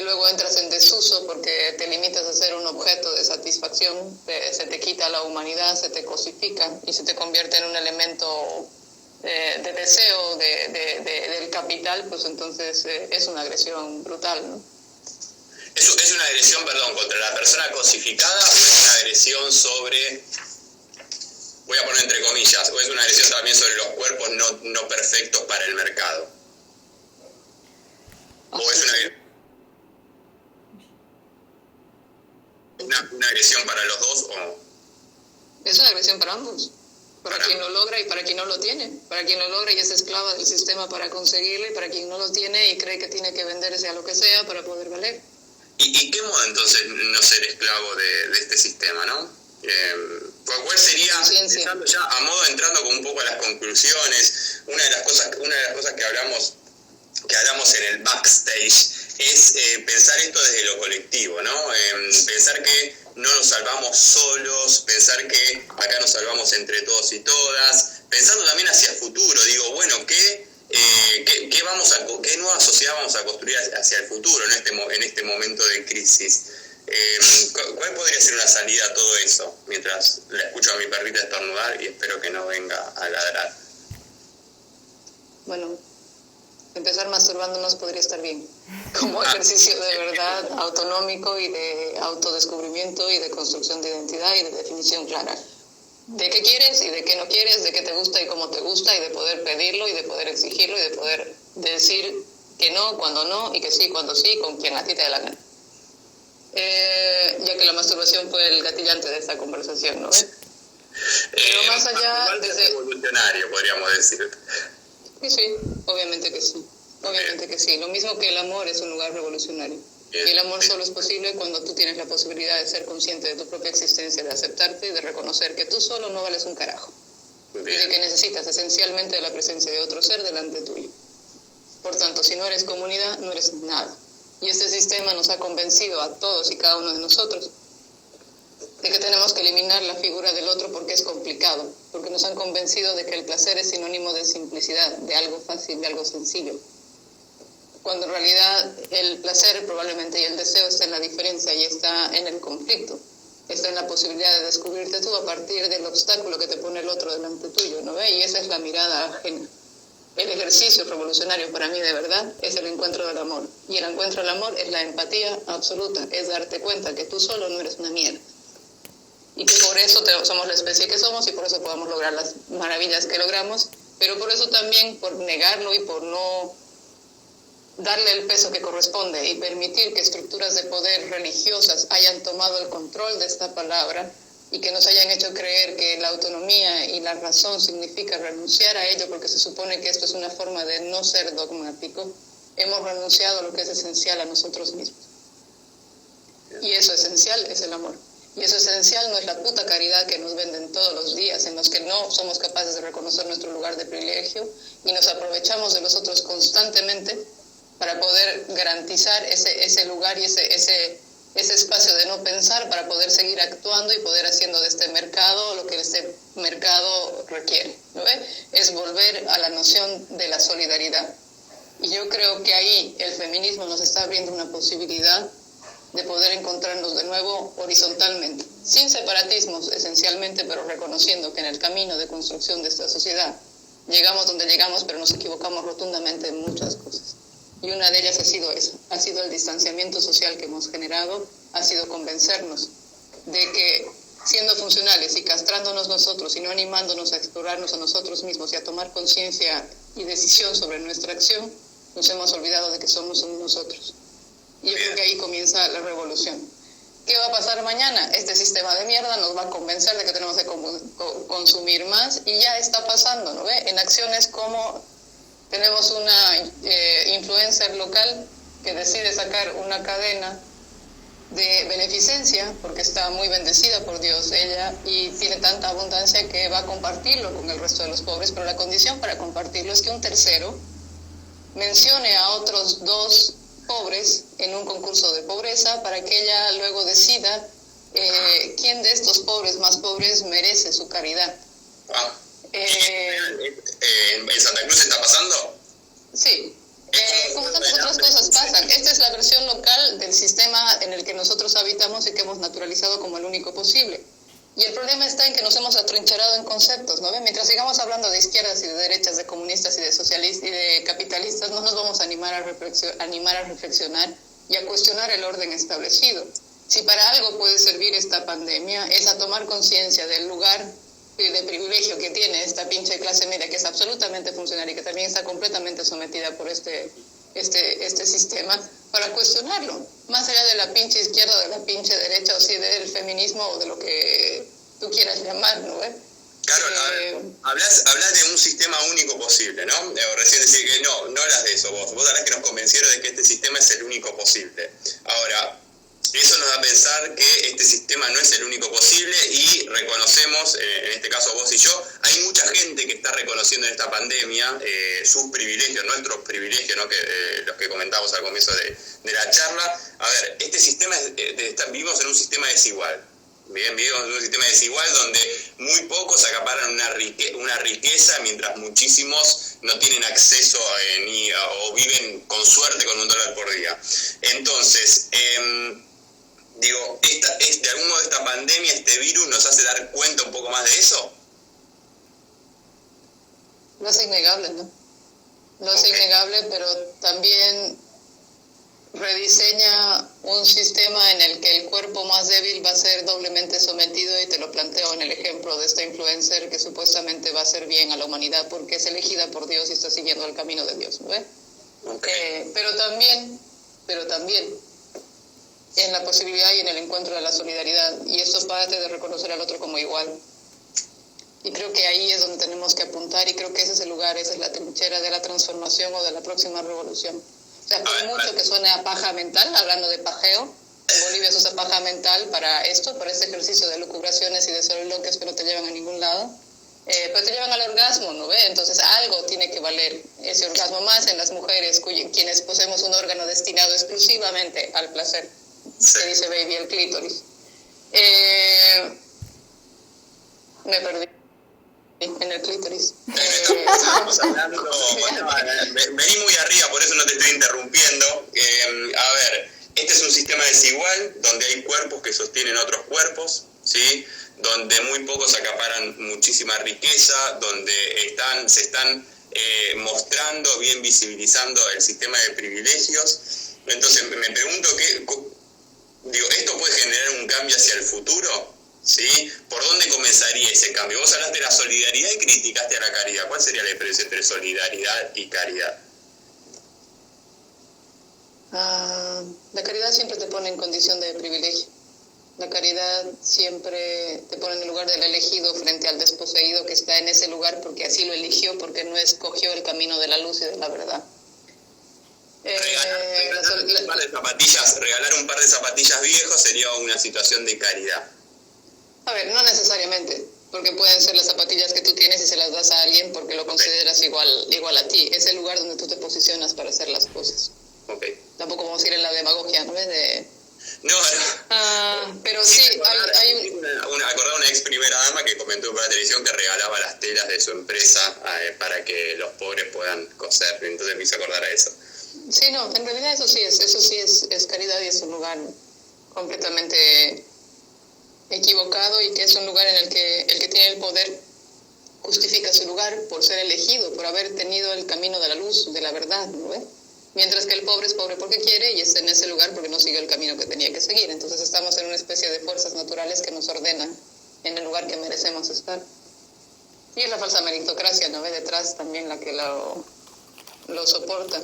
luego entras en desuso porque te limitas a ser un objeto de satisfacción, se te quita la humanidad, se te cosifica y se te convierte en un elemento de deseo del capital, pues entonces es una agresión brutal, ¿no? ¿Es una agresión, perdón, contra la persona cosificada o es una agresión sobre, voy a poner entre comillas, o es una agresión también sobre los cuerpos no perfectos para el mercado? ¿O es una agresión para los dos? ¿O? Es una agresión para ambos. Para quien lo logra y para quien no lo tiene. Para quien lo logra y es esclava del sistema para conseguirlo, y para quien no lo tiene y cree que tiene que venderse a lo que sea para poder valer. ¿Y qué modo entonces no ser esclavo de este sistema, no? ¿Cuál sería, entrando como un poco a las conclusiones, una de las cosas que hablamos en el backstage es pensar esto desde lo colectivo, ¿no? Pensar que no nos salvamos solos, pensar que acá nos salvamos entre todos y todas, pensando también hacia el futuro. Digo, bueno, ¿qué nueva sociedad vamos a construir hacia el futuro en este momento de crisis? ¿Cuál podría ser una salida a todo eso? Mientras la escucho a mi perrita estornudar y espero que no venga a ladrar. Bueno, empezar masturbándonos podría estar bien, como ejercicio de verdad autonómico y de autodescubrimiento y de construcción de identidad y de definición clara de qué quieres y de qué no quieres, de qué te gusta y cómo te gusta, y de poder pedirlo y de poder exigirlo y de poder decir que no cuando no y que sí cuando sí, con quien a ti te dé la gana. Ya que la masturbación fue el gatillante de esta conversación, ¿no? Pero más allá, desde evolucionario, podríamos decir. Sí, obviamente que sí. Obviamente que sí. Lo mismo que el amor es un lugar revolucionario. Y el amor solo es posible cuando tú tienes la posibilidad de ser consciente de tu propia existencia, de aceptarte y de reconocer que tú solo no vales un carajo. Y de que necesitas esencialmente de la presencia de otro ser delante tuyo. Por tanto, si no eres comunidad, no eres nada. Y este sistema nos ha convencido a todos y cada uno de nosotros de que tenemos que eliminar la figura del otro porque es complicado, porque nos han convencido de que el placer es sinónimo de simplicidad, de algo fácil, de algo sencillo. Cuando en realidad el placer probablemente y el deseo está en la diferencia y está en el conflicto, está en la posibilidad de descubrirte tú a partir del obstáculo que te pone el otro delante tuyo, ¿no ve? Y esa es la mirada ajena. El ejercicio revolucionario para mí de verdad es el encuentro del amor. Y el encuentro del amor es la empatía absoluta, es darte cuenta que tú solo no eres una mierda. Y que por eso somos la especie que somos y por eso podemos lograr las maravillas que logramos, pero por eso también, por negarlo y por no darle el peso que corresponde y permitir que estructuras de poder religiosas hayan tomado el control de esta palabra y que nos hayan hecho creer que la autonomía y la razón significa renunciar a ello porque se supone que esto es una forma de no ser dogmático, hemos renunciado a lo que es esencial a nosotros mismos. Y eso esencial es el amor. Y eso esencial no es la puta caridad que nos venden todos los días, en los que no somos capaces de reconocer nuestro lugar de privilegio y nos aprovechamos de los otros constantemente para poder garantizar ese lugar y ese espacio de no pensar para poder seguir actuando y poder haciendo de este mercado lo que este mercado requiere, ¿no ve? Es volver a la noción de la solidaridad. Y yo creo que ahí el feminismo nos está abriendo una posibilidad de poder encontrarnos de nuevo horizontalmente, sin separatismos esencialmente, pero reconociendo que en el camino de construcción de esta sociedad llegamos donde llegamos, pero nos equivocamos rotundamente en muchas cosas. Y una de ellas ha sido eso, ha sido el distanciamiento social que hemos generado, ha sido convencernos de que siendo funcionales y castrándonos nosotros y no animándonos a explorarnos a nosotros mismos y a tomar conciencia y decisión sobre nuestra acción, nos hemos olvidado de que somos nosotros. Y yo creo que ahí comienza la revolución. ¿Qué va a pasar mañana? Este sistema de mierda nos va a convencer de que tenemos que consumir más y ya está pasando, ¿no ve? En acciones como tenemos una influencer local que decide sacar una cadena de beneficencia porque está muy bendecida por Dios ella y tiene tanta abundancia que va a compartirlo con el resto de los pobres, pero la condición para compartirlo es que un tercero mencione a otros dos pobres en un concurso de pobreza para que ella luego decida quién de estos pobres más pobres merece su caridad. ¿En Santa Cruz está pasando? Sí, como tantas otras cosas pasan. Esta es la versión local del sistema en el que nosotros habitamos y que hemos naturalizado como el único posible. Y el problema está en que nos hemos atrincherado en conceptos, ¿no ven? Mientras sigamos hablando de izquierdas y de derechas, de comunistas y de socialistas y de capitalistas, no nos vamos a animar a reflexionar y a cuestionar el orden establecido. Si para algo puede servir esta pandemia, es a tomar conciencia del lugar de privilegio que tiene esta pinche clase media, que es absolutamente funcional y que también está completamente sometida por este sistema, para cuestionarlo, más allá de la pinche izquierda o de la pinche derecha, o si del feminismo o de lo que tú quieras llamar, ¿no? Claro, hablas de un sistema único posible, ¿no? Recién decís que no hablas de eso vos hablas que nos convencieron de que este sistema es el único posible. Ahora, eso nos da a pensar que este sistema no es el único posible y reconocemos, en este caso vos y yo, hay mucha gente que está reconociendo en esta pandemia sus privilegios, nuestros privilegios, ¿no? Los que comentábamos al comienzo de la charla. A ver, este sistema vivimos en un sistema desigual. Bien, vivimos en un sistema desigual donde muy pocos acaparan una riqueza mientras muchísimos no tienen acceso o viven con suerte con $1 por día. Entonces, de algún modo esta pandemia, este virus, ¿nos hace dar cuenta un poco más de eso? No es innegable, ¿no? No es innegable, pero también rediseña un sistema en el que el cuerpo más débil va a ser doblemente sometido, y te lo planteo en el ejemplo de esta influencer que supuestamente va a hacer bien a la humanidad porque es elegida por Dios y está siguiendo el camino de Dios, ¿no? Pero también en la posibilidad y en el encuentro de la solidaridad, y esto parte de reconocer al otro como igual. Y creo que ahí es donde tenemos que apuntar, y creo que ese es el lugar, esa es la trinchera de la transformación o de la próxima revolución. O sea, por mucho que suene a paja mental, hablando de pajeo, en Bolivia se usa paja mental para esto, para este ejercicio de lucubraciones y de soliloquios que no te llevan a ningún lado, pero te llevan al orgasmo, ¿no ve? Entonces algo tiene que valer ese orgasmo, más en las mujeres quienes poseemos un órgano destinado exclusivamente al placer, que dice baby, el clítoris. Me perdí en el clítoris. Estamos hablando, vení muy arriba, por eso no te estoy interrumpiendo. A ver, este es un sistema desigual donde hay cuerpos que sostienen otros cuerpos, ¿sí? Donde muy pocos acaparan muchísima riqueza, donde se están mostrando, bien visibilizando el sistema de privilegios. Entonces me pregunto, ¿esto puede generar un cambio hacia el futuro? ¿Sí? ¿Por dónde comenzaría ese cambio? Vos hablaste de la solidaridad y criticaste a la caridad. ¿Cuál sería la diferencia entre solidaridad y caridad? La caridad siempre te pone en condición de privilegio. La caridad siempre te pone en el lugar del elegido frente al desposeído que está en ese lugar porque así lo eligió, porque no escogió el camino de la luz y de la verdad. Regalar un par de zapatillas viejos sería una situación de caridad. A ver, no necesariamente, porque pueden ser las zapatillas que tú tienes y se las das a alguien porque lo consideras igual a ti. Es el lugar donde tú te posicionas para hacer las cosas. Okay. Tampoco vamos a ir en la demagogia, ¿no ves? Pero sí, hay acordé una ex primera dama que comentó por la televisión que regalaba las telas de su empresa para que los pobres puedan coser, entonces me hizo acordar a eso. Sí, no, en realidad eso sí es caridad, y es un lugar completamente equivocado, y que es un lugar en el que el que tiene el poder justifica su lugar por ser elegido, por haber tenido el camino de la luz, de la verdad, ¿no ves? Mientras que el pobre es pobre porque quiere y está en ese lugar porque no siguió el camino que tenía que seguir. Entonces estamos en una especie de fuerzas naturales que nos ordenan en el lugar que merecemos estar. Y es la falsa meritocracia, ¿no ve? Detrás también la que lo soporta.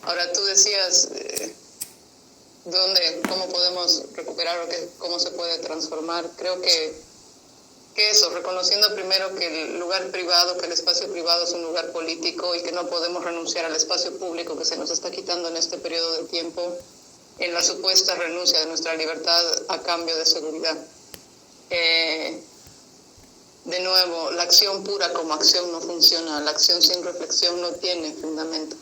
Ahora tú decías, ¿cómo podemos recuperar o cómo se puede transformar? Creo que eso, reconociendo primero que el lugar privado, que el espacio privado es un lugar político y que no podemos renunciar al espacio público que se nos está quitando en este periodo de tiempo, en la supuesta renuncia de nuestra libertad a cambio de seguridad. De nuevo, la acción pura como acción no funciona, la acción sin reflexión no tiene fundamento.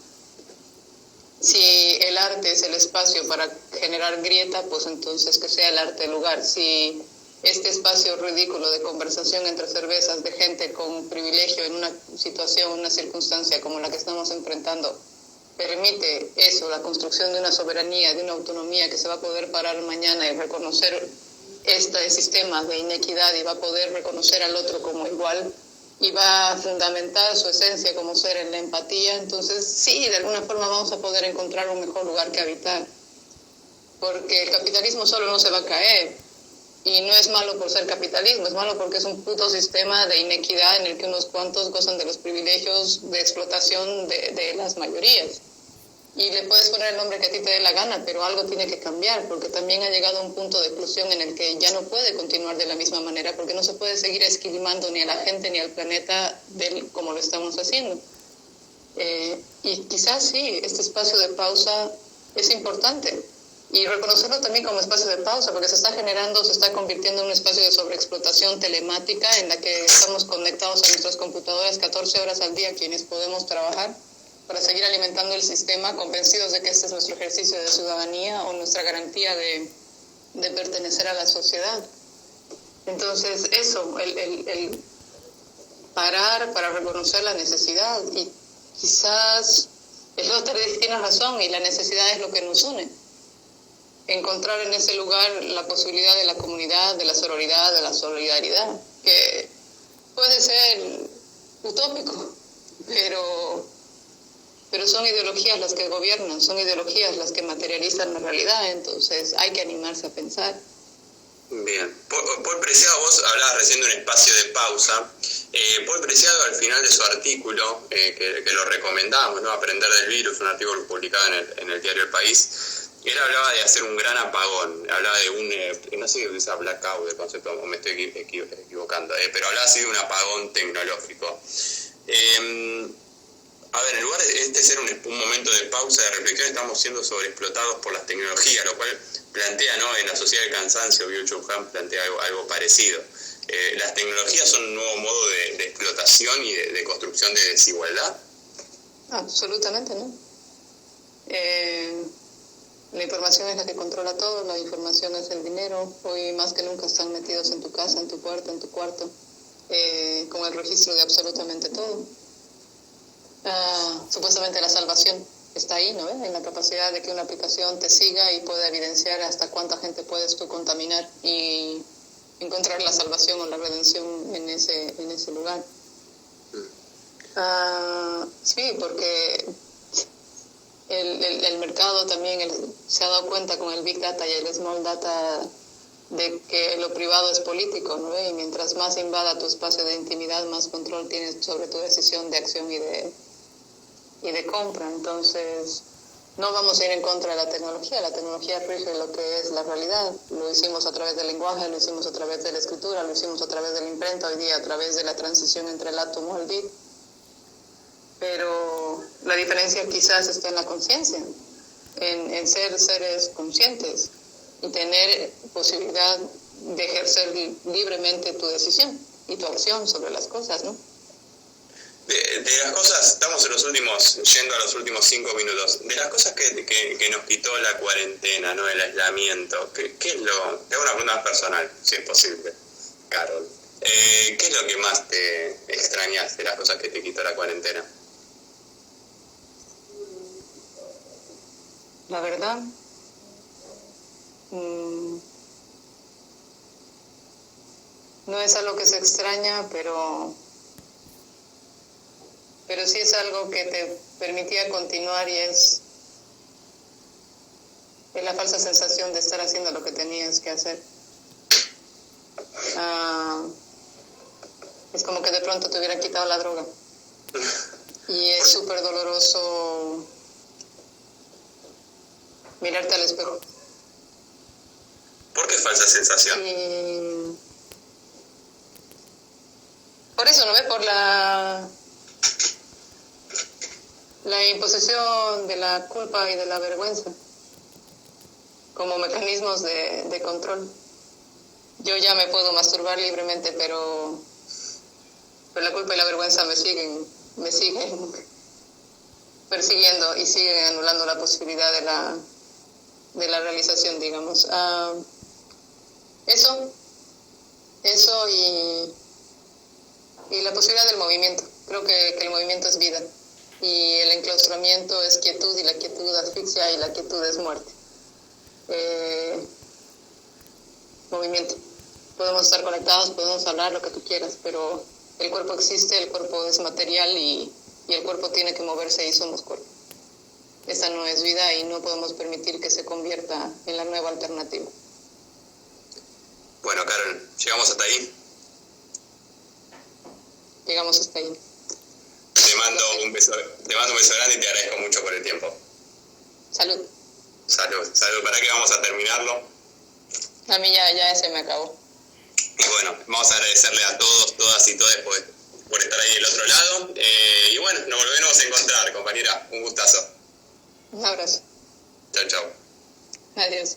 Si el arte es el espacio para generar grieta, pues entonces que sea el arte el lugar. Si este espacio ridículo de conversación entre cervezas de gente con privilegio en una situación, una circunstancia como la que estamos enfrentando, permite eso, la construcción de una soberanía, de una autonomía que se va a poder parar mañana y reconocer este sistema de inequidad, y va a poder reconocer al otro como igual, y va a fundamentar su esencia como ser en la empatía, entonces sí, de alguna forma vamos a poder encontrar un mejor lugar que habitar. Porque el capitalismo solo no se va a caer. Y no es malo por ser capitalismo, es malo porque es un puto sistema de inequidad en el que unos cuantos gozan de los privilegios de explotación de las mayorías. Y le puedes poner el nombre que a ti te dé la gana, pero algo tiene que cambiar, porque también ha llegado a un punto de explosión en el que ya no puede continuar de la misma manera, porque no se puede seguir esquilmando ni a la gente ni al planeta como lo estamos haciendo. Y quizás sí, este espacio de pausa es importante. Y reconocerlo también como espacio de pausa, porque se está convirtiendo en un espacio de sobreexplotación telemática en la que estamos conectados a nuestras computadoras 14 horas al día, quienes podemos trabajar para seguir alimentando el sistema, convencidos de que este es nuestro ejercicio de ciudadanía o nuestra garantía de pertenecer a la sociedad. Entonces eso, el parar para reconocer la necesidad, y quizás el otro tiene razón, y la necesidad es lo que nos une. Encontrar en ese lugar la posibilidad de la comunidad, de la sororidad, de la solidaridad, que puede ser utópico, pero son ideologías las que gobiernan, son ideologías las que materializan la realidad, entonces hay que animarse a pensar. Bien. Paul Preciado, vos hablabas recién de un espacio de pausa. Paul Preciado, al final de su artículo, que lo recomendamos, ¿no? Aprender del virus, un artículo publicado en el diario El País, Él hablaba de hacer un gran apagón, hablaba de un, no sé si usa blackout de concepto, o me estoy equivocando, pero hablaba así de un apagón tecnológico. A ver, en lugar de este ser un momento de pausa, de reflexión, estamos siendo sobreexplotados por las tecnologías, lo cual plantea, ¿no? En la sociedad del cansancio, Byung-Chul Han plantea algo parecido. ¿Las tecnologías son un nuevo modo de explotación y de construcción de desigualdad? Absolutamente, ¿no? La información es la que controla todo, la información es el dinero. Hoy más que nunca están metidos en tu casa, en tu puerta, en tu cuarto, con el registro de absolutamente todo. Supuestamente la salvación está ahí, ¿no? En la capacidad de que una aplicación te siga y pueda evidenciar hasta cuánta gente puedes tú contaminar y encontrar la salvación o la redención en ese lugar. Sí, porque el mercado también se ha dado cuenta con el Big Data y el Small Data de que lo privado es político, ¿no? Y mientras más invada tu espacio de intimidad, más control tienes sobre tu decisión de acción y de compra. Entonces, no vamos a ir en contra de la tecnología rige lo que es la realidad. Lo hicimos a través del lenguaje, lo hicimos a través de la escritura, lo hicimos a través de la imprenta, hoy día a través de la transición entre el átomo y el bit. Pero la diferencia quizás está en la conciencia, en ser seres conscientes y tener posibilidad de ejercer libremente tu decisión y tu acción sobre las cosas, ¿no? De las cosas, estamos yendo a los últimos 5 minutos, de las cosas que nos quitó la cuarentena, ¿no? El aislamiento, ¿qué es lo? Te hago una pregunta más personal, si es posible, Carol. ¿Qué es lo que más te extrañas de las cosas que te quitó la cuarentena? La verdad, no es algo que se extraña, pero sí es algo que te permitía continuar y es la falsa sensación de estar haciendo lo que tenías que hacer. Es como que de pronto te hubieran quitado la droga. Y es súper doloroso mirarte al espejo. ¿Por qué falsa sensación? Por eso, ¿no ves? Por la imposición de la culpa y de la vergüenza como mecanismos de control. Yo ya me puedo masturbar libremente, pero la culpa y la vergüenza me siguen persiguiendo y siguen anulando la posibilidad de la realización, digamos. Eso y la posibilidad del movimiento. Creo que el movimiento es vida y el enclaustramiento es quietud y la quietud asfixia y la quietud es muerte. Movimiento. Podemos estar conectados, podemos hablar lo que tú quieras, pero el cuerpo existe, el cuerpo es material y el cuerpo tiene que moverse y somos cuerpo. Esta no es vida y no podemos permitir que se convierta en la nueva alternativa. Bueno, Carol, ¿llegamos hasta ahí? Llegamos hasta ahí. Te mando un beso grande y te agradezco mucho por el tiempo. Salud. Salud. ¿Para qué vamos a terminarlo? A mí ya se me acabó. Y bueno, vamos a agradecerle a todos, todas y todes por estar ahí del otro lado. Y bueno, nos volveremos a encontrar, compañera. Un gustazo. Un abrazo. Chau. Adiós.